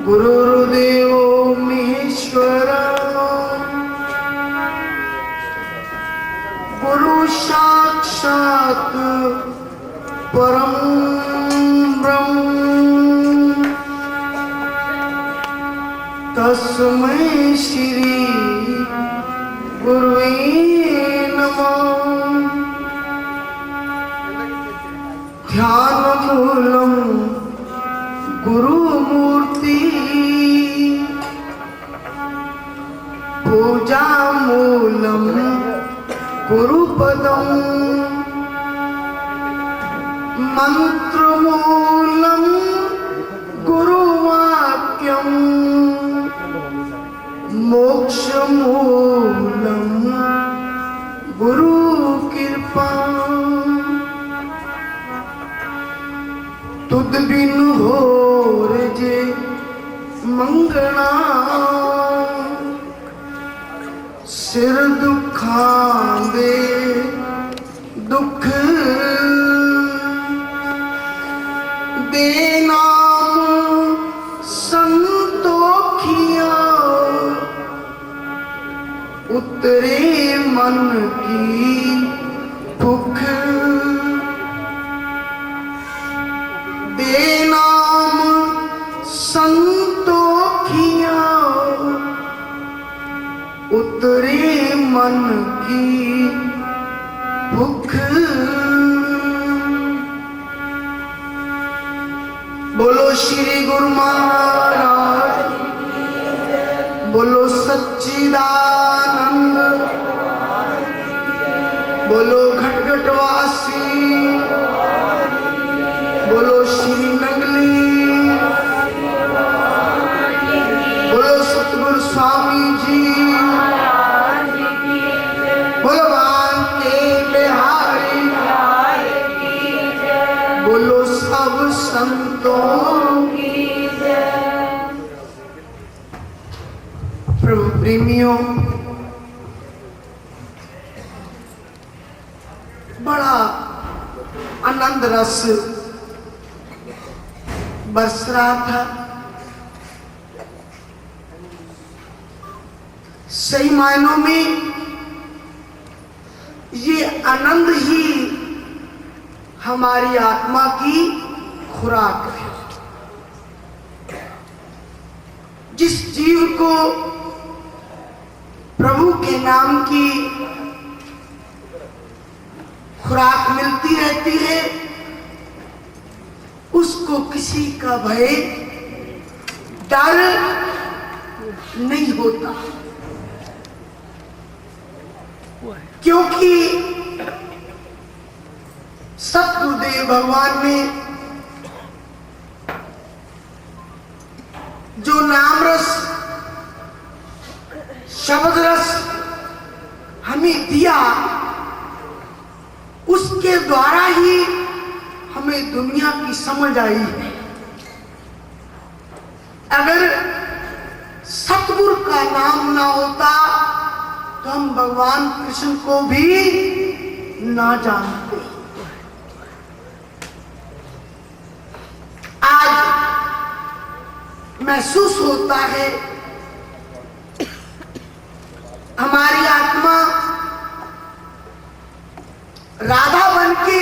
गुरुर्देवो महेश्वरा गुरु साक्षात् परम ब्रह्म तस्मै श्री गुरुवे नमः। ध्यानमूलं गुरुमूर्ति पूजामूलं गुरुपदं मंत्रमूलं गुरुवाक्यं मोक्षमूलं गुरुकृपा। तुद बिन होर जे मंगना सिर दुखांदे दुख दे नाम संतोखिया उतरे मन की भूख दे नाम संतोखिया उतरे मन की भूख। बोलो श्री गुरु महाराज, बोलो सच्चिदानंद, बोलो घटघटवासी, बोलो श्री नगली, बोलो सतगुरु स्वामी जी, बोलो बांके बिहारी, बोलो सब संतों की जय। प्रभु प्रेमियों, बड़ा आनंद रस बरस रहा था। सही मायनों में ये आनंद ही हमारी आत्मा की खुराक है। जिस जीव को प्रभु के नाम की खुराक मिलती रहती है, उसको किसी का भय डर नहीं होता, क्योंकि सतगुरुदेव भगवान ने जो नाम रस शब्द रस हमें दिया, उसके द्वारा ही हमें दुनिया की समझ आई है। अगर सतगुरु का नाम ना होता तो हम भगवान कृष्ण को भी ना जानते। आज महसूस होता है हमारी आत्मा राधा बन के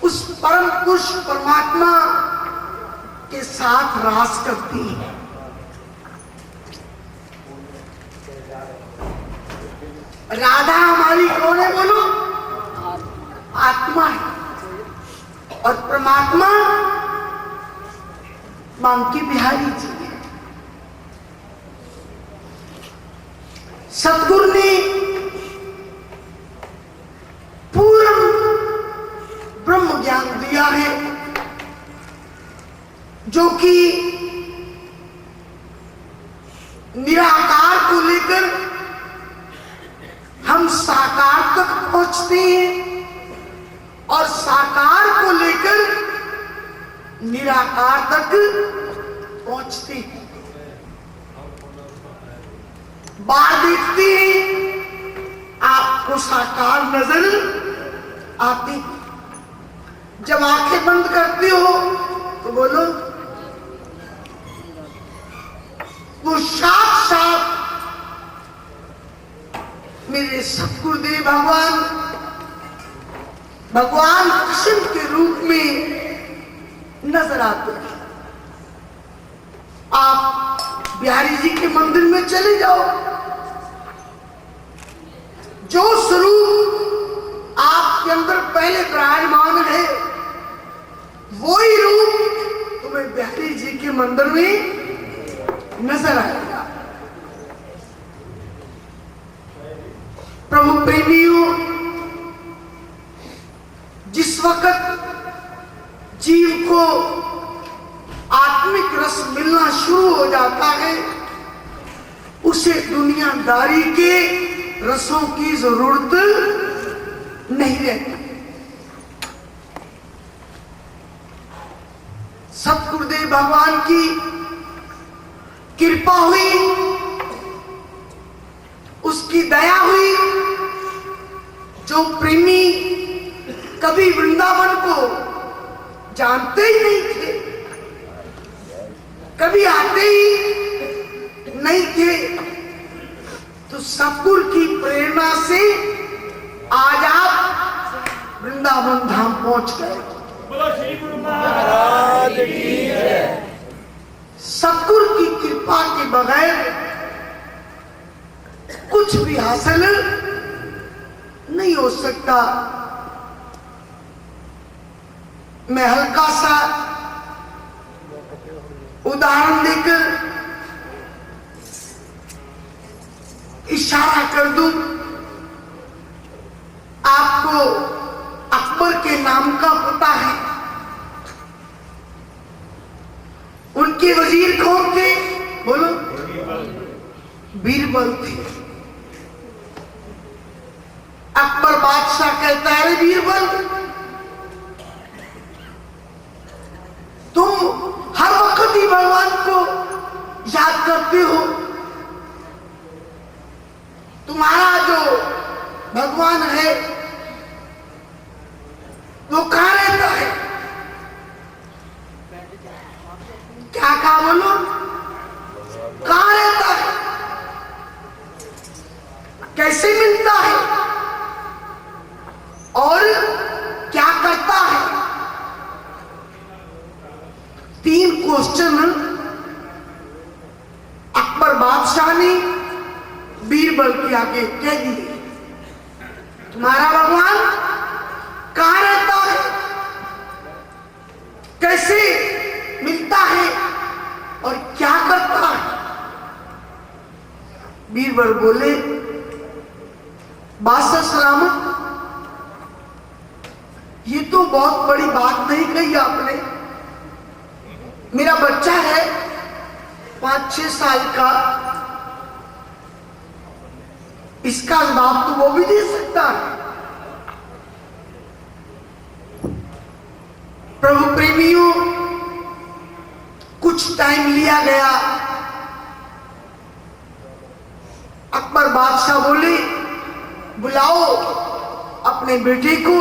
उस परम पुरुष परमात्मा के साथ रास करती है। राधा हमारी कौन है बोलो? आत्मा है। और परमात्मा बांके बिहारी जी है। सतगुरु ने पूर्ण ब्रह्म ज्ञान दिया है, जो कि निराकार को लेकर हम साकार तक पहुंचते हैं और साकार को लेकर निराकार तक पहुंचते हैं। बाहर देखते हैं आपको साकार नजर आती, जब आंखें बंद करते हो तो बोलो सतगुरुदेव भगवान कृष्ण के रूप में नजर आते हैं। आप बिहारी जी के मंदिर में चले जाओ, जो स्वरूप आपके अंदर पहले विराजमान है वही रूप तुम्हें बिहारी जी के मंदिर में नजर आएगा। प्रभु प्रेमियों, जिस वक्त जीव को आत्मिक रस मिलना शुरू हो जाता है उसे दुनियादारी के रसों की जरूरत नहीं रहती। सतगुरुदेव भगवान की कृपा हुई, उसकी दया हुई। जो प्रेमी कभी वृंदावन को जानते ही नहीं थे, कभी आते ही नहीं थे, तो सतगुरु की प्रेरणा से आज आप वृंदावन धाम पहुंच गए। सतगुरु की कृपा के बगैर कुछ भी हासिल नहीं हो सकता। मैं हल्का सा उदाहरण देकर इशारा कर दूं। आपको अकबर के नाम का पता है? उनके वजीर कौन थे? बोलो। बीरबल थे। अकबर बादशाह कहता है, बीरबल तुम हर वक्त ही भगवान को याद करते हो, तुम्हारा जो भगवान है वो कहां रहता है? क्या कहा? बोलो, कहां रहता है? कैसे मिलता है और क्या करता है? 3 क्वेश्चन अकबर बादशाह ने बीरबल के आगे कह दिए। तुम्हारा भगवान कहां रहता है, कैसे मिलता है और क्या करता है? बीरबल बोले, बादशाह सलामत, ये तो बहुत बड़ी बात नहीं कही आपने। मेरा बच्चा है 5-6 साल का, इसका जवाब तो वो भी दे सकता है। प्रभु प्रेमियों, कुछ टाइम लिया गया। अकबर बादशाह बोले, बुलाओ अपने बेटे को,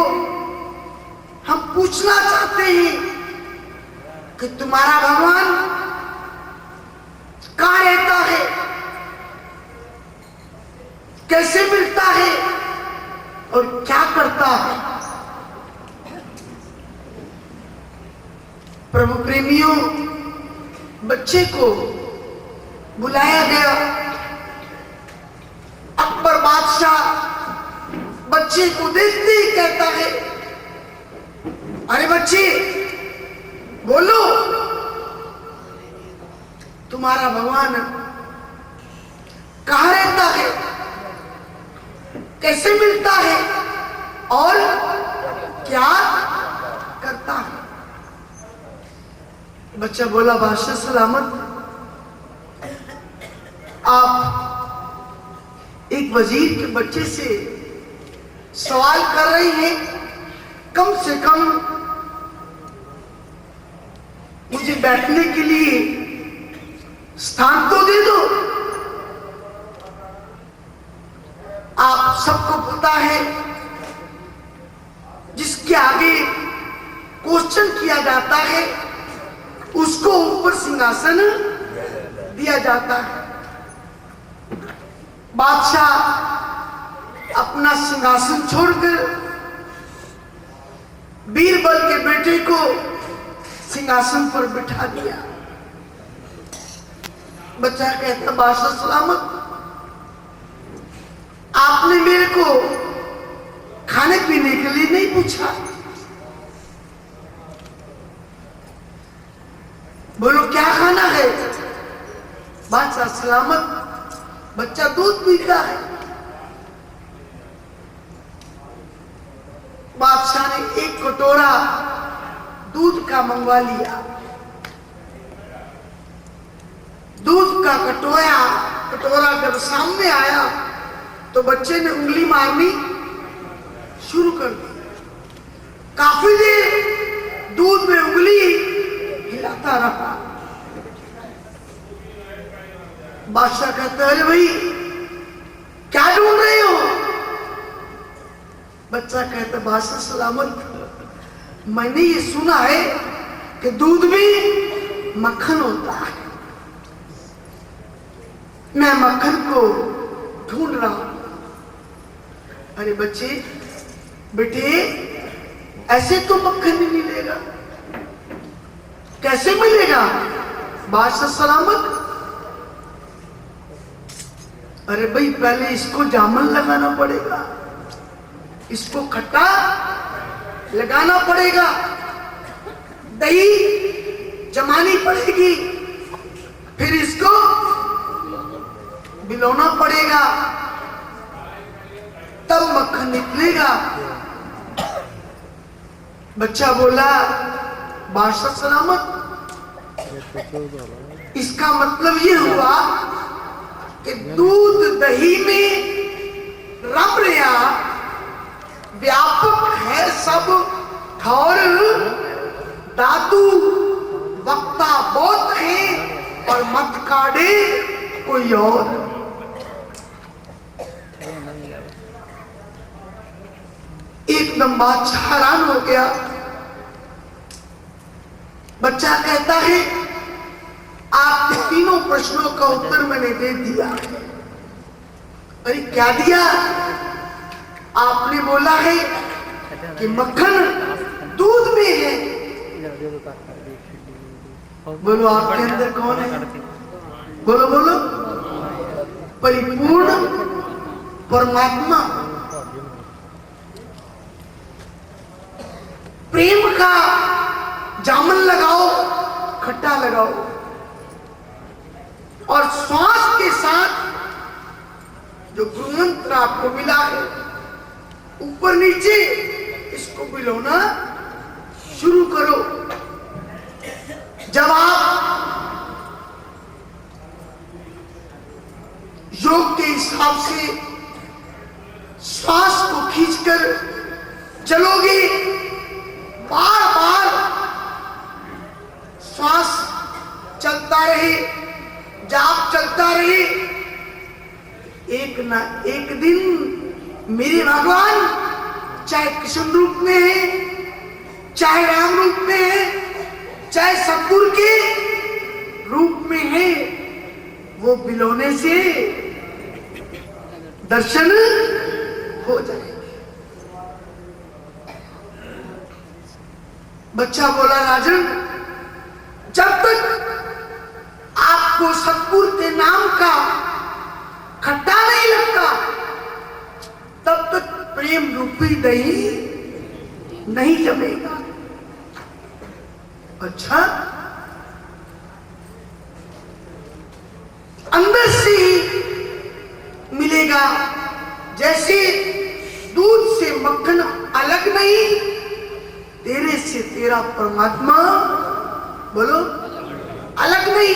हम पूछना चाहते हैं कि तुम्हारा भगवान कहां रहता है, कैसे मिलता है और क्या करता है? प्रभु प्रेमियों, बच्चे को बुलाया गया। अकबर बादशाह बच्चे को देखते ही कहता है, अरे बच्चे बोलो, तुम्हारा भगवान कहां रहता है, कैसे मिलता है और क्या करता है? बच्चा बोला, बादशाह सलामत, आप एक वजीर के बच्चे से सवाल कर रहे हैं, कम से कम मुझे बैठने के लिए स्थान तो दे दो। आप सबको पता है, जिसके आगे क्वेश्चन किया जाता है उसको ऊपर सिंहासन दिया जाता है। बादशाह अपना सिंहासन छोड़कर बीरबल के बेटे को सिंहासन पर बिठा दिया। बच्चा कहता बादशाह सलामत, आपने मेरे को खाने पीने के लिए नहीं पूछा। बोलो क्या खाना है? बादशाह सलामत, बच्चा दूध पीता है। बादशाह ने एक कटोरा दूध का मंगवा लिया। दूध का कटोरा जब सामने आया तो बच्चे ने उंगली मारनी शुरू कर दी। काफी देर दूध में उंगली हिलाता रहा। बादशाह कहता है, अरे भाई क्या ढूंढ रहे हो? बच्चा कहता, बादशाह सलामत, मैंने ये सुना है कि दूध में मक्खन होता है, मैं मक्खन को ढूंढ रहा हूं। अरे बच्चे बेटे, ऐसे तो मक्खन नहीं मिलेगा। कैसे मिलेगा? बादशाह सलामत, अरे भाई पहले इसको जामन लगाना पड़ेगा, इसको खट्टा लगाना पड़ेगा, दही जमानी पड़ेगी, फिर इसको मिलाना पड़ेगा, तब मक्खन निकलेगा। बच्चा बोला, बादशाह सलामत, इसका मतलब ये हुआ कि दूध दही में रम रहा व्यापक है सब ठौर, दादू वक्ता बहुत है और मत काढ़े कोई और। एकदम बादशाह हैरान हो गया। बच्चा कहता है, आपके तीनों प्रश्नों का उत्तर मैंने दे दिया। अरे क्या दिया? आपने बोला है कि मक्खन दूध में है। बोलो आपके अंदर कौन है? बोलो बोलो, परिपूर्ण परमात्मा। प्रेम का जामन लगाओ, खट्टा लगाओ, और श्वास के साथ जो गुणमंत्र आपको मिला है ऊपर नीचे इसको मिलाना शुरू करो। जब आप योग के हिसाब से श्वास को खींचकर चलोगे, बार बार श्वास चलता रहे, जाप चलता रहे, एक ना एक दिन मेरे भगवान चाहे कृष्ण रूप में है, चाहे राम रूप में है, चाहे सतगुरु के रूप में है, वो बिलोने से दर्शन हो जाएंगे। बच्चा बोला, राजन, जब तक आपको सतगुरु के नाम का खट्टा नहीं लगता तब तक प्रेम रूपी दही नहीं जमेगा। अच्छा, अंदर से ही मिलेगा। जैसे दूध से मक्खन अलग नहीं, तेरे से तेरा परमात्मा, बोलो, अलग नहीं,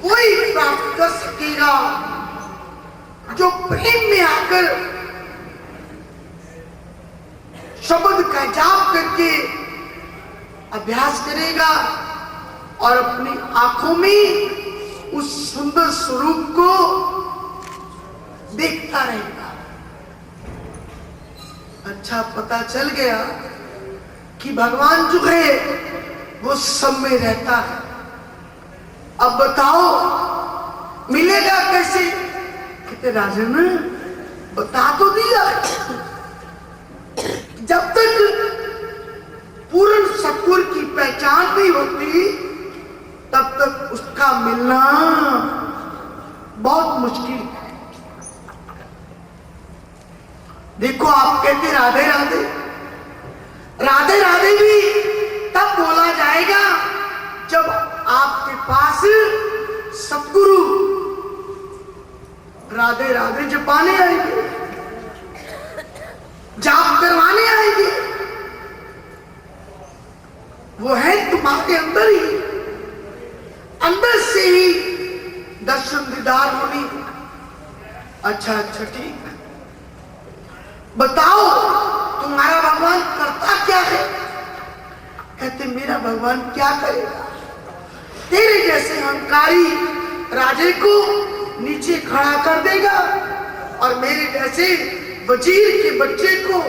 वही प्राप्त कर सकेगा जो प्रेम में आकर शब्द का जाप करके अभ्यास करेगा और अपनी आंखों में उस सुंदर स्वरूप को देखता रहेगा। अच्छा, पता चल गया कि भगवान जो है वो सब में रहता है। अब बताओ मिलेगा कैसे? कहते, राजन बता तो दिया, जब तक पूर्ण सतगुरु की पहचान नहीं होती तब तक उसका मिलना बहुत मुश्किल है। देखो, आप कहते राधे राधे, राधे राधे भी तब बोला जाएगा जब आपके पास सतगुरु राधे राधे जपाने आएंगे, जाप करवाने आएंगे। वो है तुम्हारे अंदर ही, अंदर से ही दर्शन दीदार होनी। अच्छा अच्छा, ठीक, बताओ तुम्हारा भगवान करता क्या है? कहते मेरा भगवान क्या करेगा, तेरे जैसे अहंकारी राजे को नीचे खड़ा कर देगा और मेरे जैसे वजीर के बच्चे को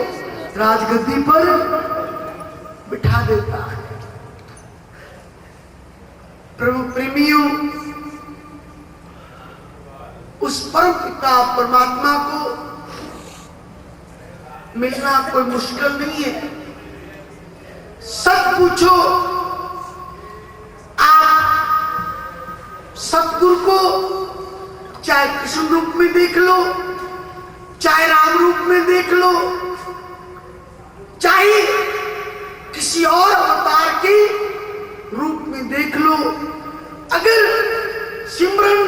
राजगद्दी पर बिठा देता है। प्रभु प्रेमियों, उस परम पिता परमात्मा को मिलना कोई मुश्किल नहीं है। सच पूछो, आप सतगुरु को चाहे कृष्ण रूप में देख लो, चाहे राम रूप में देख लो, चाहे किसी और अवतार के रूप में देख लो, अगर सिमरन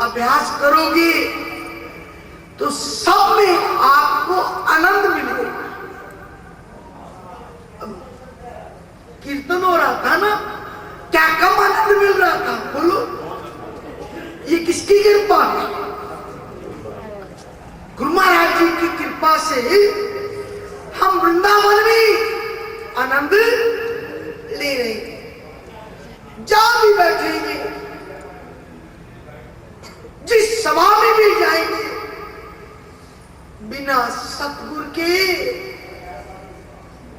अभ्यास करोगे तो सब में आपको आनंद मिलेगा। कीर्तन हो रहा था ना, क्या कम आनंद मिल रहा था? बोलो, ये किसकी कृपा है? गुरु महाराज जी की कृपा से हम वृंदावन में आनंद ले रहे हैं। जहां भी बैठेंगे, जिस सभा में भी जाएंगे, बिना सतगुरु के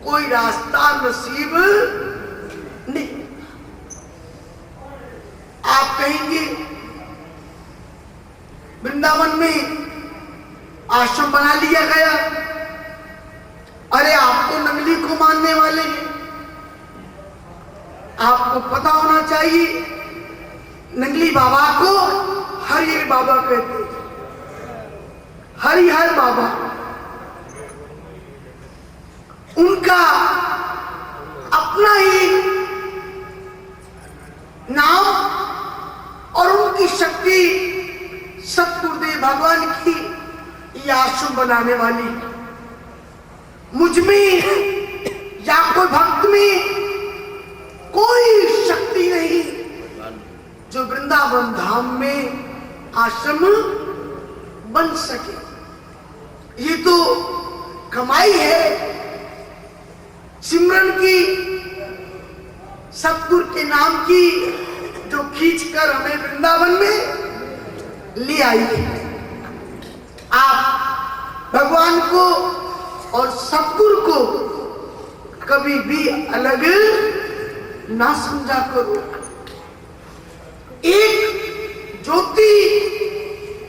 कोई रास्ता नसीब नहीं। आप कहेंगे वृंदावन में आश्रम बना लिया गया, अरे आप तो नंगली को मानने वाले हैं, आपको पता होना चाहिए नंगली बाबा को हरिहर बाबा कहते हैं। हरिहर बाबा, उनका अपना ही नाम और उनकी शक्ति सतगुरुदेव भगवान की ये आश्रम बनाने वाली। मुझ में या कोई भक्त में कोई शक्ति नहीं जो वृंदावन धाम में आश्रम बन सके। ये तो कमाई है सिमरन की, सतगुरु के नाम की, जो खींचकर हमें वृंदावन में ले आई है। आप भगवान को और सतगुरु को कभी भी अलग ना समझा करो। एक ज्योति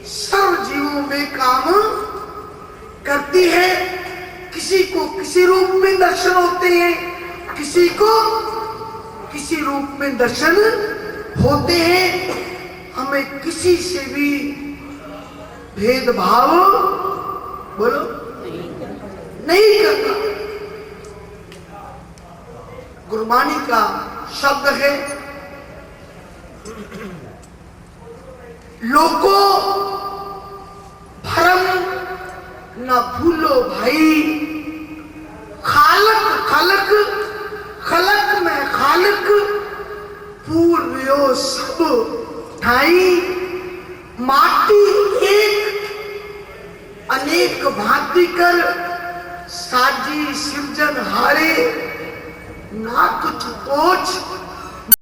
सर्व जीवों में काम करती है। किसी को किसी रूप में दर्शन होते हैं, किसी को किसी रूप में दर्शन होते हैं। हमें किसी से भी भेदभाव बोलो नहीं करना। गुरबानी का शब्द है, लोगो भरम न भूलो भाई, खालक खलक खलक में खालक, पूर्वयो सब ठाई, माटी एक अनेक भांति कर, साजी सिरजन हारे, ना कुछ पोछ